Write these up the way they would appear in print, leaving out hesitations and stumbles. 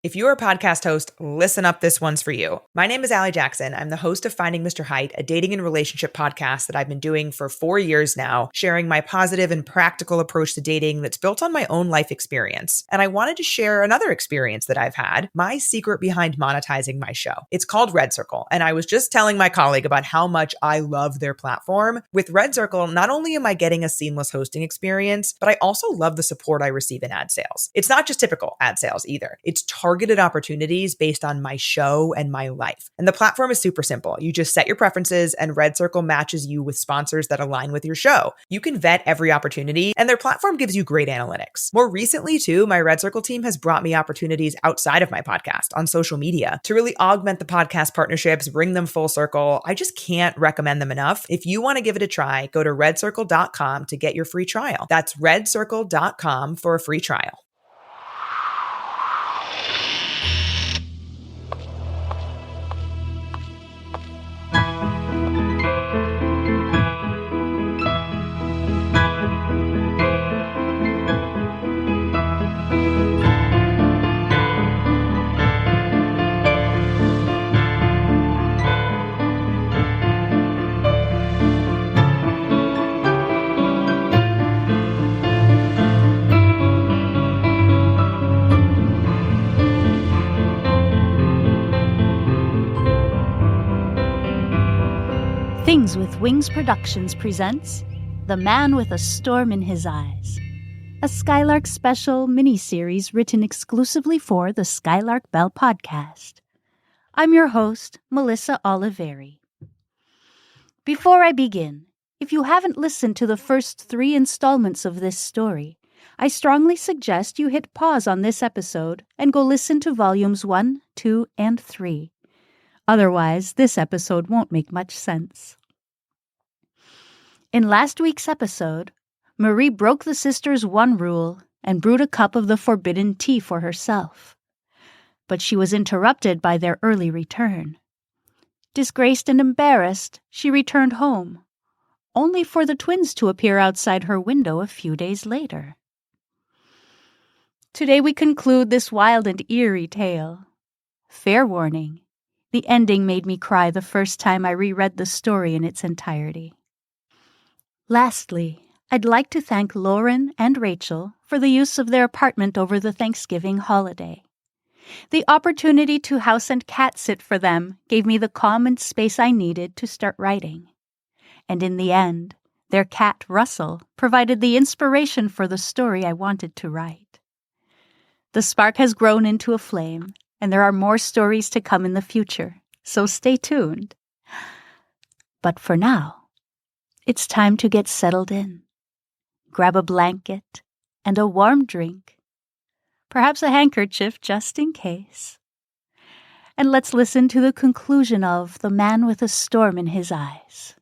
If you're a podcast host, listen up, this one's for you. My name is Allie Jackson. I'm the host of Finding Mr. Height, a dating and relationship podcast that I've been doing for 4 years now, sharing my positive and practical approach to dating that's built on my own life experience. And I wanted to share another experience that I've had, my secret behind monetizing my show. It's called Red Circle, and I was just telling my colleague about how much I love their platform. With Red Circle, not only am I getting a seamless hosting experience, but I also love the support I receive in ad sales. It's not just typical ad sales either. It's targeted opportunities based on my show and my life. And the platform is super simple. You just set your preferences and Red Circle matches you with sponsors that align with your show. You can vet every opportunity and their platform gives you great analytics. More recently too, my Red Circle team has brought me opportunities outside of my podcast on social media to really augment the podcast partnerships, bring them full circle. I just can't recommend them enough. If you want to give it a try, go to redcircle.com to get your free trial. That's redcircle.com for a free trial. Things with Wings Productions presents The Man with a Storm in His Eyes, a Skylark Special Miniseries written exclusively for the Skylark Bell podcast. I'm your host, Melissa Oliveri. Before I begin, if you haven't listened to the first 3 installments of this story, I strongly suggest you hit pause on this episode and go listen to volumes 1, 2, and 3. Otherwise, this episode won't make much sense. In last week's episode, Marie broke the sisters' one rule and brewed a cup of the forbidden tea for herself. But she was interrupted by their early return. Disgraced and embarrassed, she returned home, only for the twins to appear outside her window a few days later. Today we conclude this wild and eerie tale. Fair warning, the ending made me cry the first time I reread the story in its entirety. Lastly, I'd like to thank Lauren and Rachel for the use of their apartment over the Thanksgiving holiday. The opportunity to house and cat sit for them gave me the calm and space I needed to start writing. And in the end, their cat, Russell, provided the inspiration for the story I wanted to write. The spark has grown into a flame, and there are more stories to come in the future, so stay tuned. But for now, it's time to get settled in. Grab a blanket and a warm drink, perhaps a handkerchief just in case. And let's listen to the conclusion of The Man with a Storm in His Eyes.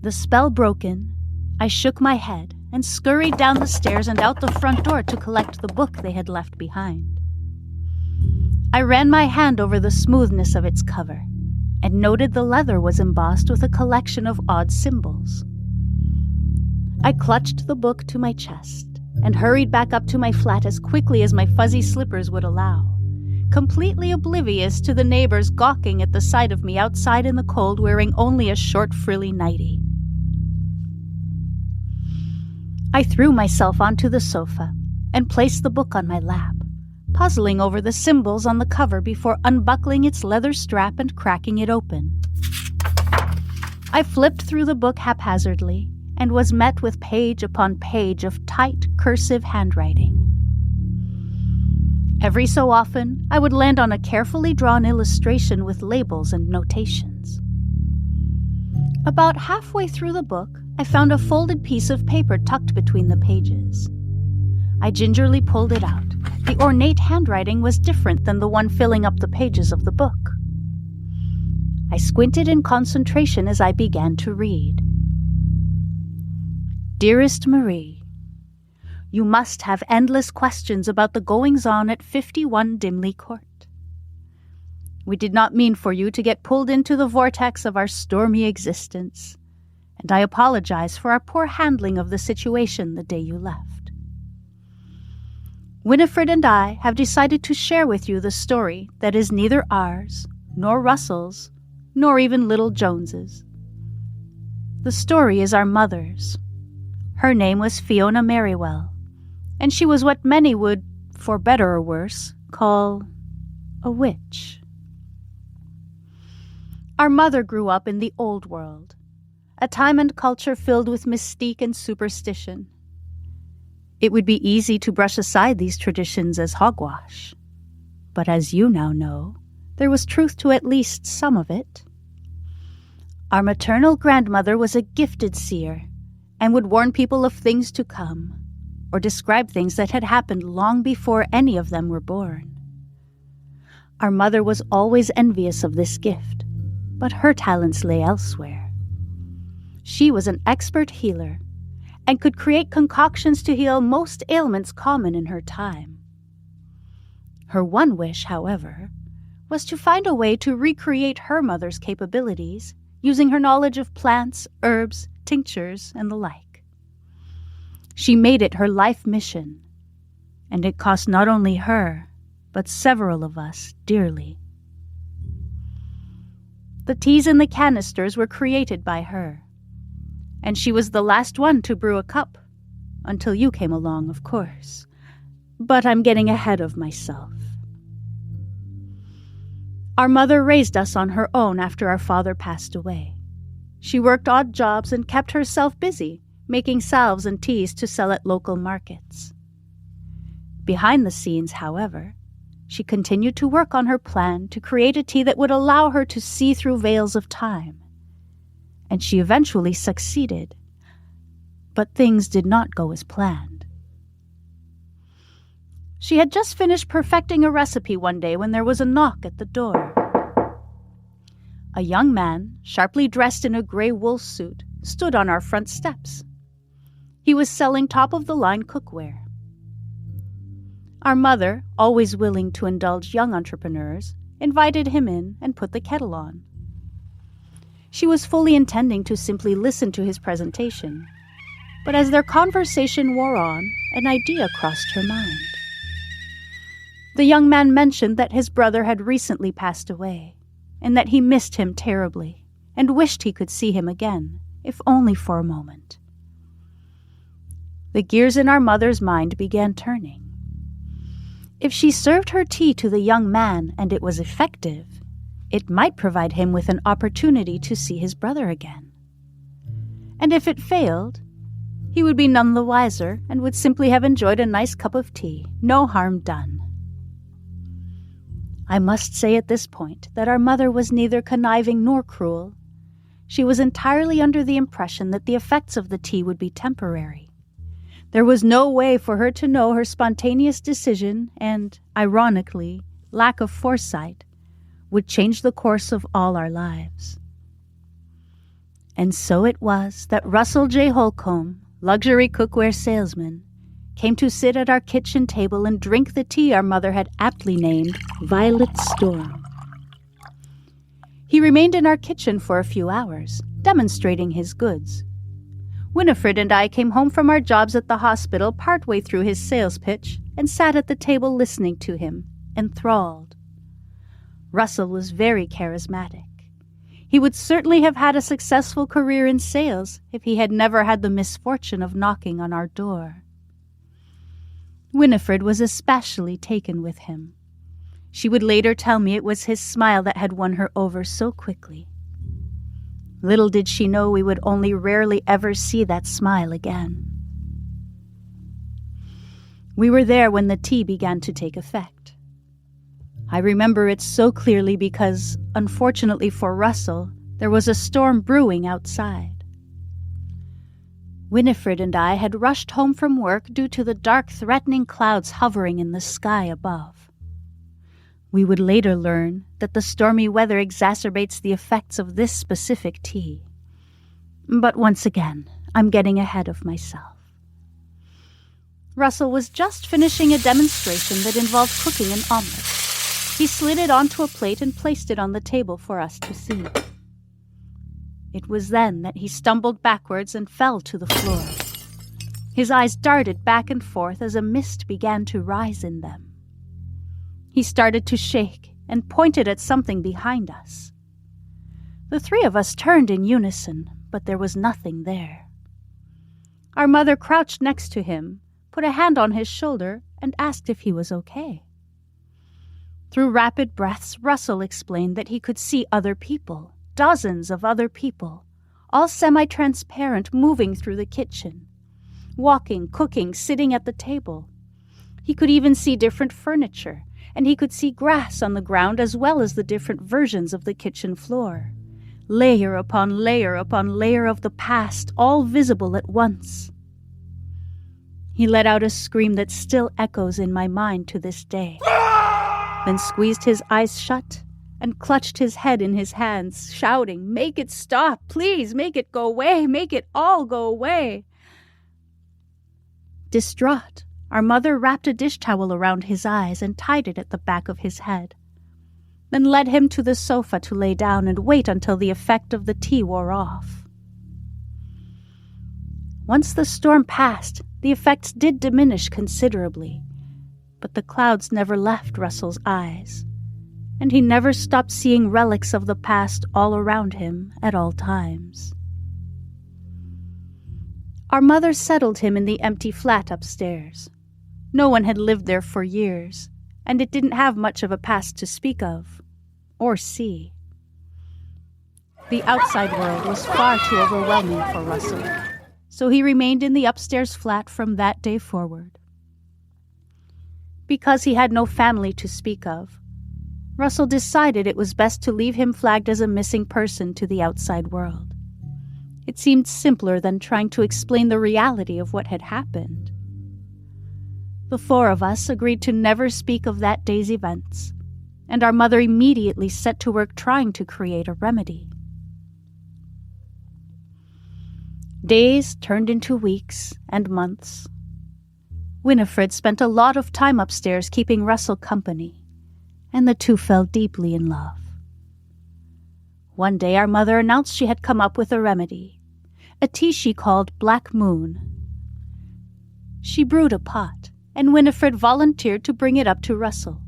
The spell broken, I shook my head and scurried down the stairs and out the front door to collect the book they had left behind. I ran my hand over the smoothness of its cover and noted the leather was embossed with a collection of odd symbols. I clutched the book to my chest and hurried back up to my flat as quickly as my fuzzy slippers would allow, completely oblivious to the neighbors gawking at the sight of me outside in the cold wearing only a short frilly nightie. I threw myself onto the sofa and placed the book on my lap, puzzling over the symbols on the cover before unbuckling its leather strap and cracking it open. I flipped through the book haphazardly and was met with page upon page of tight, cursive handwriting. Every so often, I would land on a carefully drawn illustration with labels and notations. About halfway through the book, I found a folded piece of paper tucked between the pages. I gingerly pulled it out. The ornate handwriting was different than the one filling up the pages of the book. I squinted in concentration as I began to read. Dearest Marie, you must have endless questions about the goings-on at 51 Dimley Court. We did not mean for you to get pulled into the vortex of our stormy existence, and I apologize for our poor handling of the situation the day you left. Winifred and I have decided to share with you the story that is neither ours, nor Russell's, nor even little Jones's. The story is our mother's. Her name was Fiona Merriwell, and she was what many would, for better or worse, call a witch. Our mother grew up in the old world, a time and culture filled with mystique and superstition. It would be easy to brush aside these traditions as hogwash, but as you now know, there was truth to at least some of it. Our maternal grandmother was a gifted seer and would warn people of things to come, or describe things that had happened long before any of them were born. Our mother was always envious of this gift, but her talents lay elsewhere. She was an expert healer and could create concoctions to heal most ailments common in her time. Her one wish, however, was to find a way to recreate her mother's capabilities using her knowledge of plants, herbs, tinctures, and the like. She made it her life mission, and it cost not only her, but several of us dearly. The teas in the canisters were created by her, and she was the last one to brew a cup, until you came along, of course. But I'm getting ahead of myself. Our mother raised us on her own after our father passed away. She worked odd jobs and kept herself busy, making salves and teas to sell at local markets. Behind the scenes, however, she continued to work on her plan to create a tea that would allow her to see through veils of time. And she eventually succeeded. But things did not go as planned. She had just finished perfecting a recipe one day when there was a knock at the door. A young man, sharply dressed in a gray wool suit, stood on our front steps. He was selling top-of-the-line cookware. Our mother, always willing to indulge young entrepreneurs, invited him in and put the kettle on. She was fully intending to simply listen to his presentation, but as their conversation wore on, an idea crossed her mind. The young man mentioned that his brother had recently passed away, and that he missed him terribly, and wished he could see him again, if only for a moment. The gears in our mother's mind began turning. If she served her tea to the young man and it was effective, it might provide him with an opportunity to see his brother again. And if it failed, he would be none the wiser and would simply have enjoyed a nice cup of tea, no harm done. I must say at this point that our mother was neither conniving nor cruel. She was entirely under the impression that the effects of the tea would be temporary. There was no way for her to know her spontaneous decision and, ironically, lack of foresight would change the course of all our lives. And so it was that Russell J. Holcomb, luxury cookware salesman, came to sit at our kitchen table and drink the tea our mother had aptly named Violet Storm. He remained in our kitchen for a few hours, demonstrating his goods. Winifred and I came home from our jobs at the hospital partway through his sales pitch and sat at the table listening to him, enthralled. Russell was very charismatic. He would certainly have had a successful career in sales if he had never had the misfortune of knocking on our door. Winifred was especially taken with him. She would later tell me it was his smile that had won her over so quickly. Little did she know we would only rarely ever see that smile again. We were there when the tea began to take effect. I remember it so clearly because, unfortunately for Russell, there was a storm brewing outside. Winifred and I had rushed home from work due to the dark, threatening clouds hovering in the sky above. We would later learn that the stormy weather exacerbates the effects of this specific tea. But once again, I'm getting ahead of myself. Russell was just finishing a demonstration that involved cooking an omelet. He slid it onto a plate and placed it on the table for us to see. It was then that he stumbled backwards and fell to the floor. His eyes darted back and forth as a mist began to rise in them. He started to shake and pointed at something behind us. The three of us turned in unison, but there was nothing there. Our mother crouched next to him, put a hand on his shoulder, and asked if he was okay. Through rapid breaths, Russell explained that he could see other people, dozens of other people, all semi-transparent, moving through the kitchen, walking, cooking, sitting at the table. He could even see different furniture, and he could see grass on the ground as well as the different versions of the kitchen floor. Layer upon layer of the past, all visible at once. He let out a scream that still echoes in my mind to this day, then squeezed his eyes shut and clutched his head in his hands, shouting, "Make it stop! Please, make it go away! Make it all go away!" Distraught, our mother wrapped a dish towel around his eyes and tied it at the back of his head, then led him to the sofa to lay down and wait until the effect of the tea wore off. Once the storm passed, the effects did diminish considerably, but the clouds never left Russell's eyes, and he never stopped seeing relics of the past all around him at all times. Our mother settled him in the empty flat upstairs. No one had lived there for years, and it didn't have much of a past to speak of, or see. The outside world was far too overwhelming for Russell, so he remained in the upstairs flat from that day forward. Because he had no family to speak of, Russell decided it was best to leave him flagged as a missing person to the outside world. It seemed simpler than trying to explain the reality of what had happened. The four of us agreed to never speak of that day's events, and our mother immediately set to work trying to create a remedy. Days turned into weeks and months. Winifred spent a lot of time upstairs keeping Russell company, and the two fell deeply in love. One day our mother announced she had come up with a remedy, a tea she called Black Moon. She brewed a pot, and Winifred volunteered to bring it up to Russell,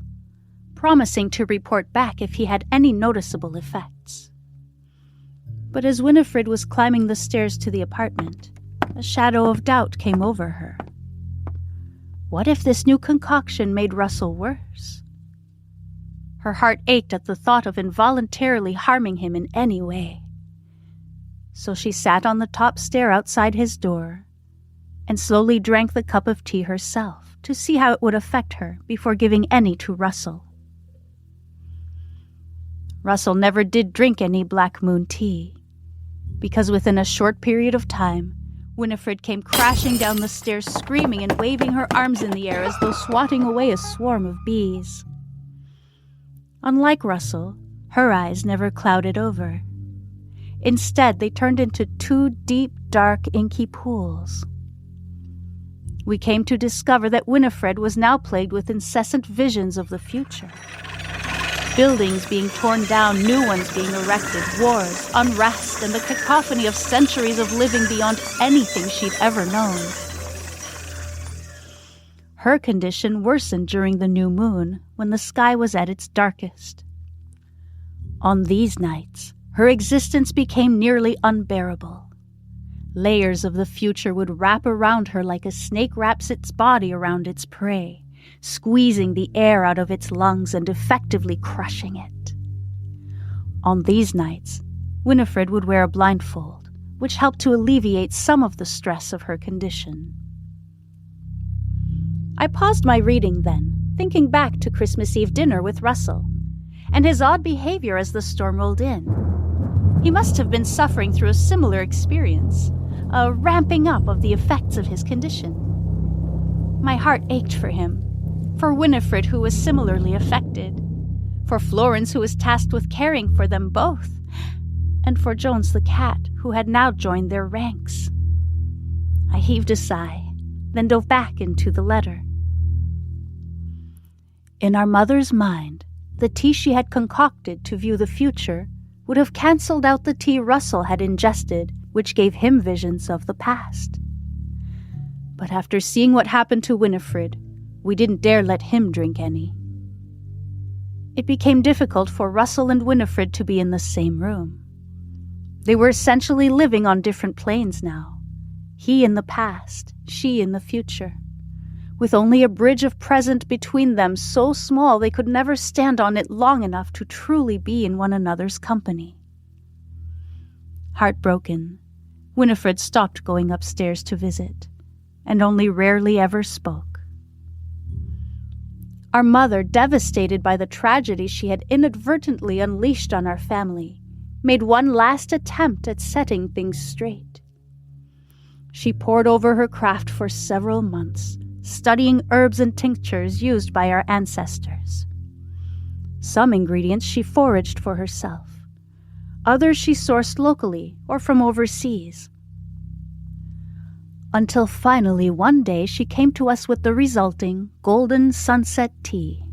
promising to report back if he had any noticeable effects. But as Winifred was climbing the stairs to the apartment, a shadow of doubt came over her. What if this new concoction made Russell worse? Her heart ached at the thought of involuntarily harming him in any way. So she sat on the top stair outside his door and slowly drank the cup of tea herself to see how it would affect her before giving any to Russell. Russell never did drink any Black Moon tea, because within a short period of time, Winifred came crashing down the stairs screaming and waving her arms in the air as though swatting away a swarm of bees. Unlike Russell, her eyes never clouded over. Instead, they turned into two deep, dark, inky pools. We came to discover that Winifred was now plagued with incessant visions of the future. Buildings being torn down, new ones being erected, wars, unrest, and the cacophony of centuries of living beyond anything she'd ever known. Her condition worsened during the new moon, when the sky was at its darkest. On these nights, her existence became nearly unbearable. Layers of the future would wrap around her like a snake wraps its body around its prey, squeezing the air out of its lungs and effectively crushing it. On these nights, Winifred would wear a blindfold, which helped to alleviate some of the stress of her condition. I paused my reading then, thinking back to Christmas Eve dinner with Russell, and his odd behavior as the storm rolled in. He must have been suffering through a similar experience, a ramping up of the effects of his condition. My heart ached for him, for Winifred, who was similarly affected, for Florence, who was tasked with caring for them both, and for Jones the cat, who had now joined their ranks. I heaved a sigh, then dove back into the letter. In our mother's mind, the tea she had concocted to view the future would have cancelled out the tea Russell had ingested, which gave him visions of the past. But after seeing what happened to Winifred, we didn't dare let him drink any. It became difficult for Russell and Winifred to be in the same room. They were essentially living on different planes now. He in the past, she in the future, with only a bridge of present between them so small they could never stand on it long enough to truly be in one another's company. Heartbroken, Winifred stopped going upstairs to visit, and only rarely ever spoke. Our mother, devastated by the tragedy she had inadvertently unleashed on our family, made one last attempt at setting things straight. She pored over her craft for several months, studying herbs and tinctures used by our ancestors. Some ingredients she foraged for herself. Others she sourced locally or from overseas. Until finally one day she came to us with the resulting golden sunset tea.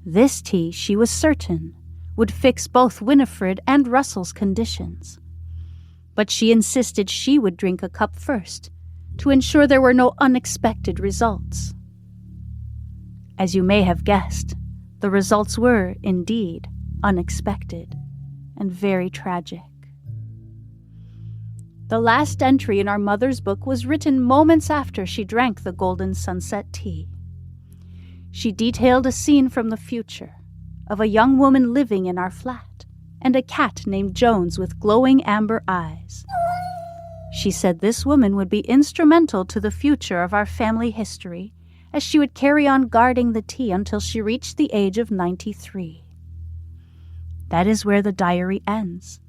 This tea, she was certain, would fix both Winifred and Russell's conditions. But she insisted she would drink a cup first, to ensure there were no unexpected results. As you may have guessed, the results were, indeed, unexpected and very tragic. The last entry in our mother's book was written moments after she drank the golden sunset tea. She detailed a scene from the future of a young woman living in our flat and a cat named Jones with glowing amber eyes. She said this woman would be instrumental to the future of our family history, as she would carry on guarding the tea until she reached the age of 93. That is where the diary ends.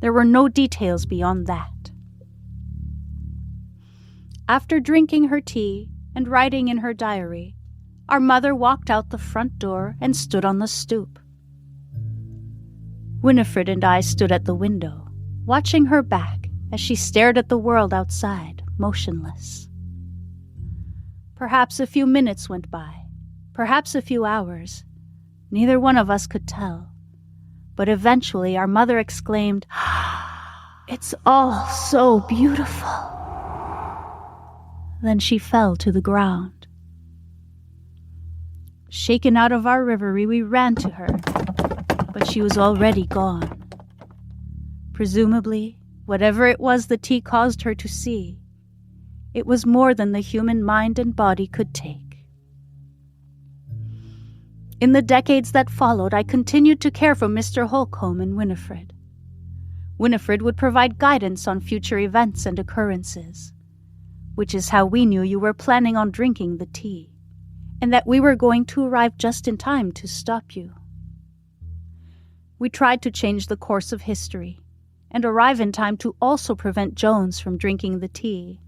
There were no details beyond that. After drinking her tea and writing in her diary, our mother walked out the front door and stood on the stoop. Winifred and I stood at the window, watching her back as she stared at the world outside, motionless. Perhaps a few minutes went by, perhaps a few hours. Neither one of us could tell. But eventually our mother exclaimed, "It's all so beautiful." Then she fell to the ground. Shaken out of our reverie, we ran to her, but she was already gone. Presumably, whatever it was the tea caused her to see, it was more than the human mind and body could take. In the decades that followed, I continued to care for Mr. Holcomb and Winifred. Winifred would provide guidance on future events and occurrences, which is how we knew you were planning on drinking the tea, and that we were going to arrive just in time to stop you. We tried to change the course of history, and arrive in time to also prevent Jones from drinking the tea.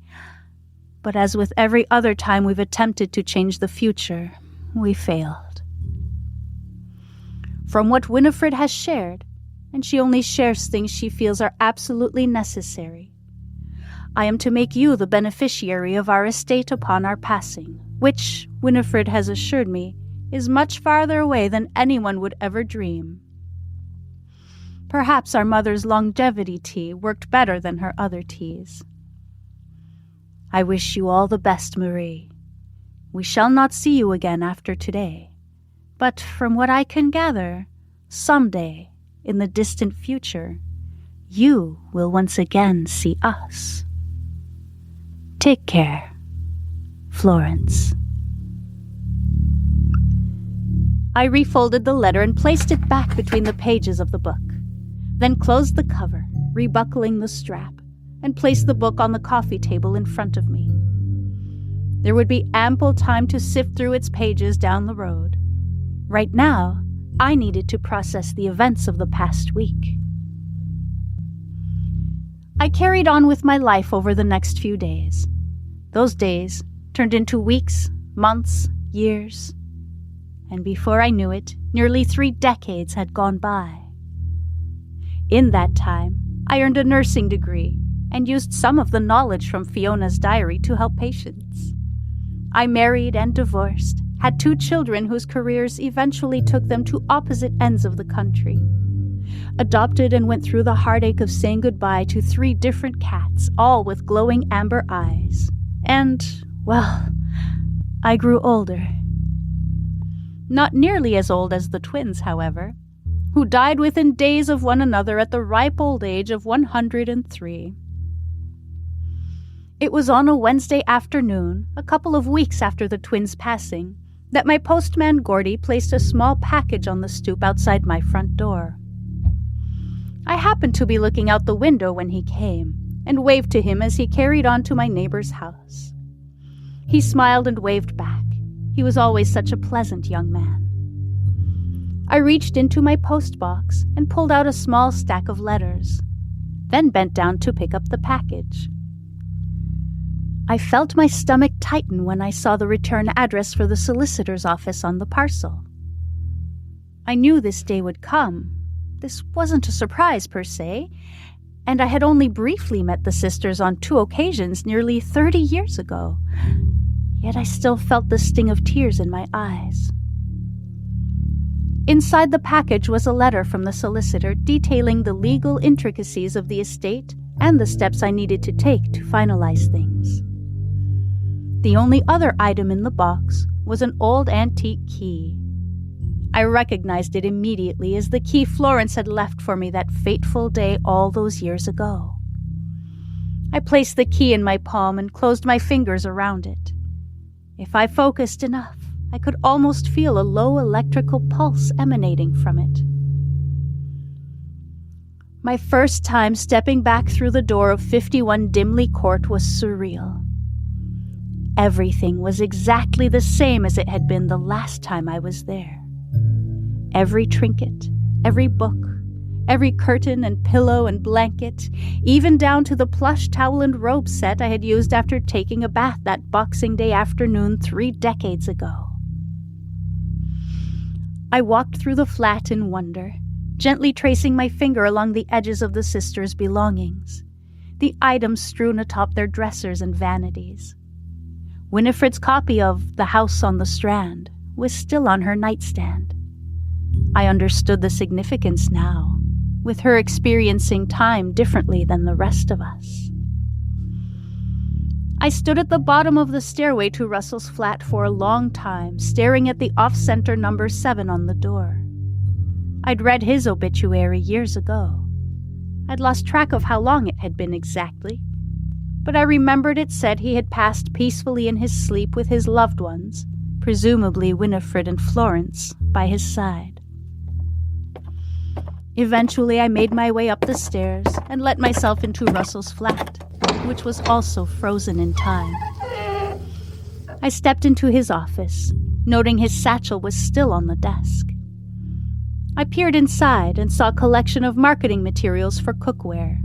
But as with every other time we've attempted to change the future, we failed. From what Winifred has shared, and she only shares things she feels are absolutely necessary, I am to make you the beneficiary of our estate upon our passing, which, Winifred has assured me, is much farther away than anyone would ever dream. Perhaps our mother's longevity tea worked better than her other teas. I wish you all the best, Marie. We shall not see you again after today, but from what I can gather, someday, in the distant future, you will once again see us. Take care, Florence. I refolded the letter and placed it back between the pages of the book, then closed the cover, rebuckling the strap, and placed the book on the coffee table in front of me. There would be ample time to sift through its pages down the road. Right now, I needed to process the events of the past week. I carried on with my life over the next few days. Those days turned into weeks, months, years, and before I knew it, nearly 3 decades had gone by. In that time, I earned a nursing degree and used some of the knowledge from Fiona's diary to help patients. I married and divorced, had 2 children whose careers eventually took them to opposite ends of the country, adopted and went through the heartache of saying goodbye to 3 different cats, all with glowing amber eyes. And, well, I grew older. Not nearly as old as the twins, however, who died within days of one another at the ripe old age of 103. It was on a Wednesday afternoon, a couple of weeks after the twins' passing, that my postman Gordy placed a small package on the stoop outside my front door. I happened to be looking out the window when he came, and waved to him as he carried on to my neighbor's house. He smiled and waved back. He was always such a pleasant young man. I reached into my postbox and pulled out a small stack of letters, then bent down to pick up the package. I felt my stomach tighten when I saw the return address for the solicitor's office on the parcel. I knew this day would come. This wasn't a surprise per se, and I had only briefly met the sisters on 2 occasions nearly 30 years ago. Yet I still felt the sting of tears in my eyes. Inside the package was a letter from the solicitor detailing the legal intricacies of the estate and the steps I needed to take to finalize things. The only other item in the box was an old antique key. I recognized it immediately as the key Florence had left for me that fateful day all those years ago. I placed the key in my palm and closed my fingers around it. If I focused enough, I could almost feel a low electrical pulse emanating from it. My first time stepping back through the door of 51 Dimley Court was surreal. Everything was exactly the same as it had been the last time I was there. Every trinket, every book, every curtain and pillow and blanket, even down to the plush towel and robe set I had used after taking a bath that Boxing Day afternoon 3 decades ago. I walked through the flat in wonder, gently tracing my finger along the edges of the sisters' belongings, the items strewn atop their dressers and vanities. Winifred's copy of The House on the Strand was still on her nightstand. I understood the significance now, with her experiencing time differently than the rest of us. I stood at the bottom of the stairway to Russell's flat for a long time, staring at the off-center number 7 on the door. I'd read his obituary years ago. I'd lost track of how long it had been exactly, but I remembered it said he had passed peacefully in his sleep with his loved ones, presumably Winifred and Florence, by his side. Eventually, I made my way up the stairs and let myself into Russell's flat, which was also frozen in time. I stepped into his office, noting his satchel was still on the desk. I peered inside and saw a collection of marketing materials for cookware.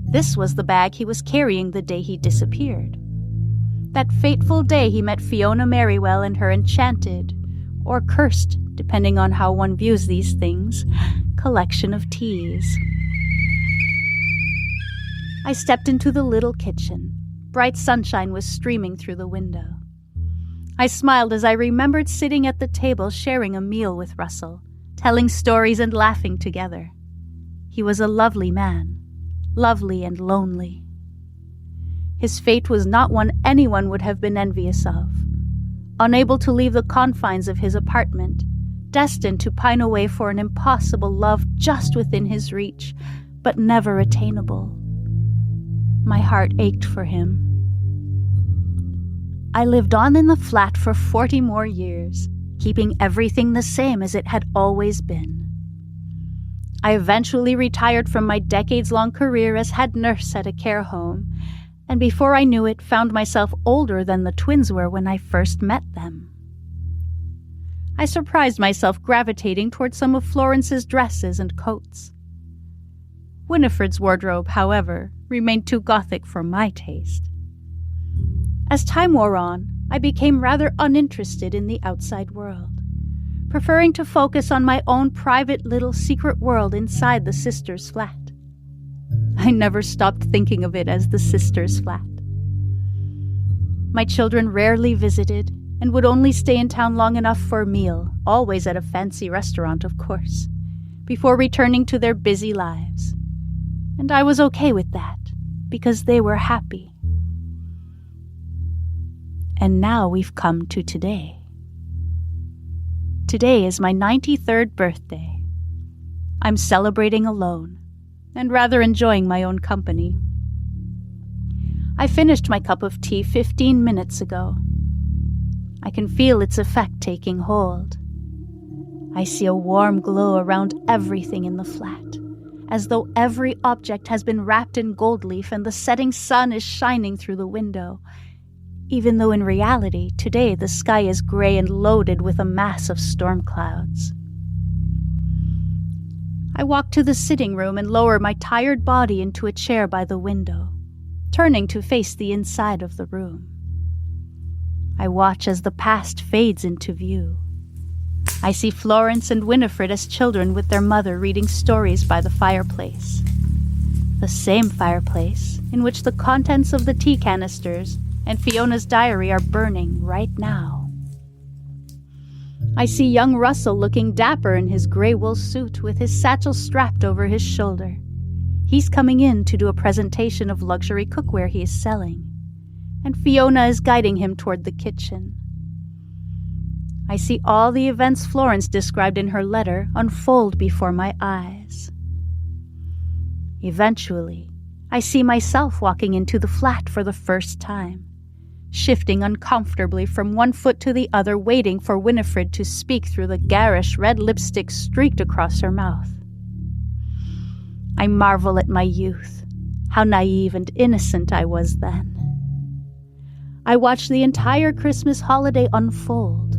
This was the bag he was carrying the day he disappeared. That fateful day he met Fiona Merriwell and her enchanted, or cursed, depending on how one views these things, collection of teas. I stepped into the little kitchen. Bright sunshine was streaming through the window. I smiled as I remembered sitting at the table sharing a meal with Russell, telling stories and laughing together. He was a lovely man, lovely and lonely. His fate was not one anyone would have been envious of. Unable to leave the confines of his apartment, destined to pine away for an impossible love just within his reach, but never attainable. My heart ached for him. I lived on in the flat for 40 more years, keeping everything the same as it had always been. I eventually retired from my decades-long career as head nurse at a care home, and before I knew it, found myself older than the twins were when I first met them. I surprised myself gravitating toward some of Florence's dresses and coats. Winifred's wardrobe, however, remained too gothic for my taste. As time wore on, I became rather uninterested in the outside world, preferring to focus on my own private little secret world inside the sisters' flat. I never stopped thinking of it as the sisters' flat. My children rarely visited and would only stay in town long enough for a meal, always at a fancy restaurant, of course, before returning to their busy lives. And I was okay with that, because they were happy. And now we've come to today. Today is my 93rd birthday. I'm celebrating alone, and rather enjoying my own company. I finished my cup of tea 15 minutes ago. I can feel its effect taking hold. I see a warm glow around everything in the flat, as though every object has been wrapped in gold leaf and the setting sun is shining through the window, even though in reality, today the sky is gray and loaded with a mass of storm clouds. I walk to the sitting room and lower my tired body into a chair by the window, turning to face the inside of the room. I watch as the past fades into view. I see Florence and Winifred as children with their mother reading stories by the fireplace. The same fireplace in which the contents of the tea canisters and Fiona's diary are burning right now. I see young Russell looking dapper in his gray wool suit with his satchel strapped over his shoulder. He's coming in to do a presentation of luxury cookware he is selling, and Fiona is guiding him toward the kitchen. I see all the events Florence described in her letter unfold before my eyes. Eventually, I see myself walking into the flat for the first time, shifting uncomfortably from one foot to the other, waiting for Winifred to speak through the garish red lipstick streaked across her mouth. I marvel at my youth, how naive and innocent I was then. I watched the entire Christmas holiday unfold,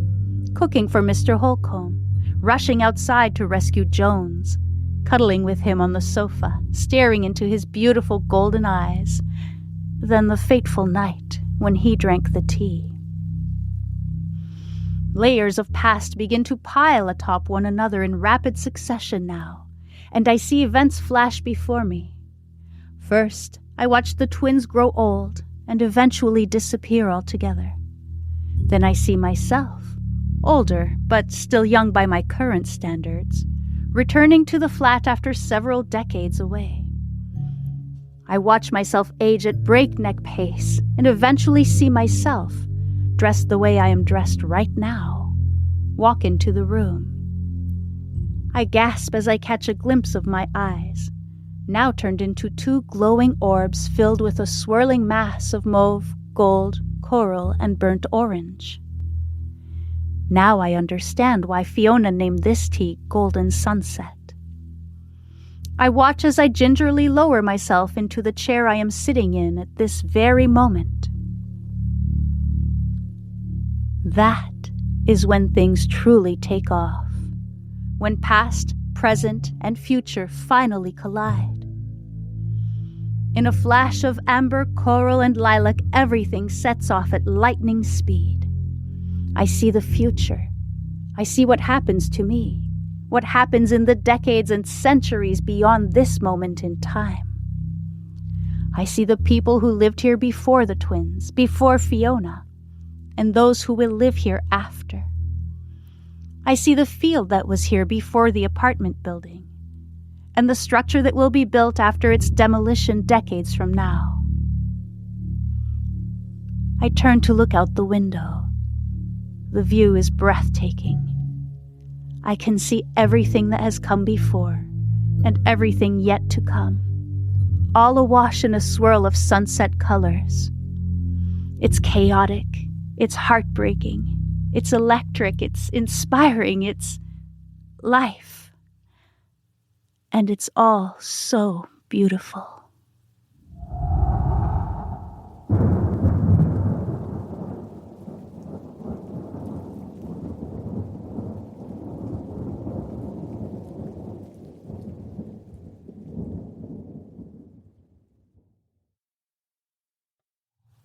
cooking for Mr. Holcomb, rushing outside to rescue Jones, cuddling with him on the sofa, staring into his beautiful golden eyes, then the fateful night when he drank the tea. Layers of past begin to pile atop one another in rapid succession now, and I see events flash before me. First, I watch the twins grow old and eventually disappear altogether. Then I see myself, older but still young by my current standards, returning to the flat after several decades away. I watch myself age at breakneck pace and eventually see myself, dressed the way I am dressed right now, walk into the room. I gasp as I catch a glimpse of my eyes, now turned into two glowing orbs filled with a swirling mass of mauve, gold, coral, and burnt orange. Now I understand why Fiona named this tea Golden Sunset. I watch as I gingerly lower myself into the chair I am sitting in at this very moment. That is when things truly take off, when past, present, and future finally collide. In a flash of amber, coral, and lilac, everything sets off at lightning speed. I see the future. I see what happens to me, what happens in the decades and centuries beyond this moment in time. I see the people who lived here before the twins, before Fiona, and those who will live here after. I see the field that was here before the apartment building, and the structure that will be built after its demolition decades from now. I turn to look out the window. The view is breathtaking. I can see everything that has come before, and everything yet to come, all awash in a swirl of sunset colors. It's chaotic, it's heartbreaking, it's electric, it's inspiring, it's life. And it's all so beautiful.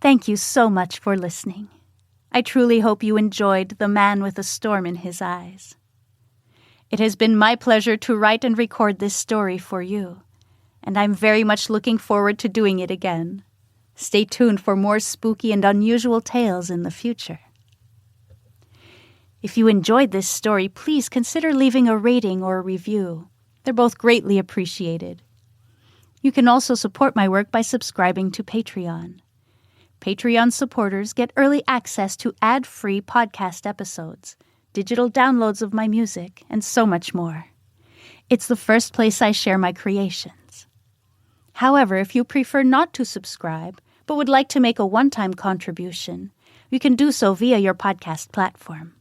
Thank you so much for listening. I truly hope you enjoyed The Man with a Storm in His Eyes. It has been my pleasure to write and record this story for you, and I'm very much looking forward to doing it again. Stay tuned for more spooky and unusual tales in the future. If you enjoyed this story, please consider leaving a rating or a review. They're both greatly appreciated. You can also support my work by subscribing to Patreon. Patreon supporters get early access to ad-free podcast episodes, digital downloads of my music, and so much more. It's the first place I share my creations. However, if you prefer not to subscribe, but would like to make a one-time contribution, you can do so via your podcast platform.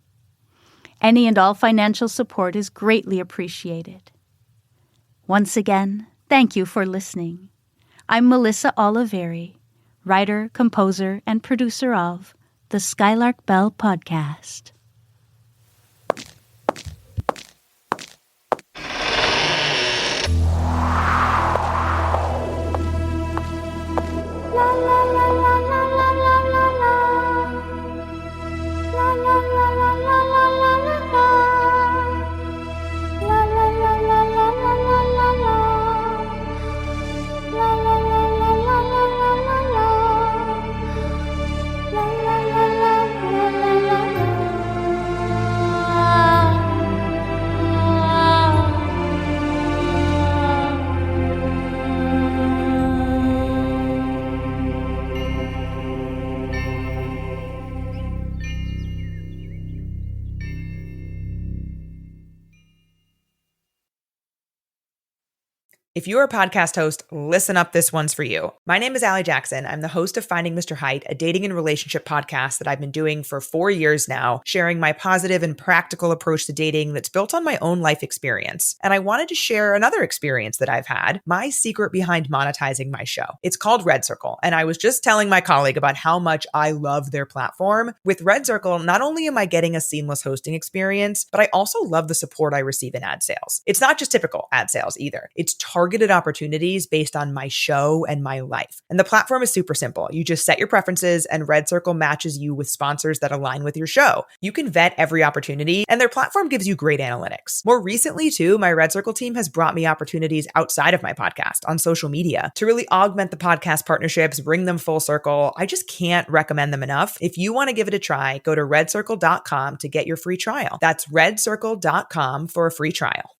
Any and all financial support is greatly appreciated. Once again, thank you for listening. I'm Melissa Oliveri, writer, composer, and producer of the Skylark Bell podcast. If you're a podcast host, listen up, this one's for you. My name is Allie Jackson. I'm the host of Finding Mr. Height, a dating and relationship podcast that I've been doing for 4 years now, sharing my positive and practical approach to dating that's built on my own life experience. And I wanted to share another experience that I've had, my secret behind monetizing my show. It's called Red Circle, and I was just telling my colleague about how much I love their platform. With Red Circle, not only am I getting a seamless hosting experience, but I also love the support I receive in ad sales. It's not just typical ad sales either. It's targeted opportunities based on my show and my life. And the platform is super simple. You just set your preferences and Red Circle matches you with sponsors that align with your show. You can vet every opportunity and their platform gives you great analytics. More recently too, my Red Circle team has brought me opportunities outside of my podcast on social media to really augment the podcast partnerships, bring them full circle. I just can't recommend them enough. If you want to give it a try, go to redcircle.com to get your free trial. That's redcircle.com for a free trial.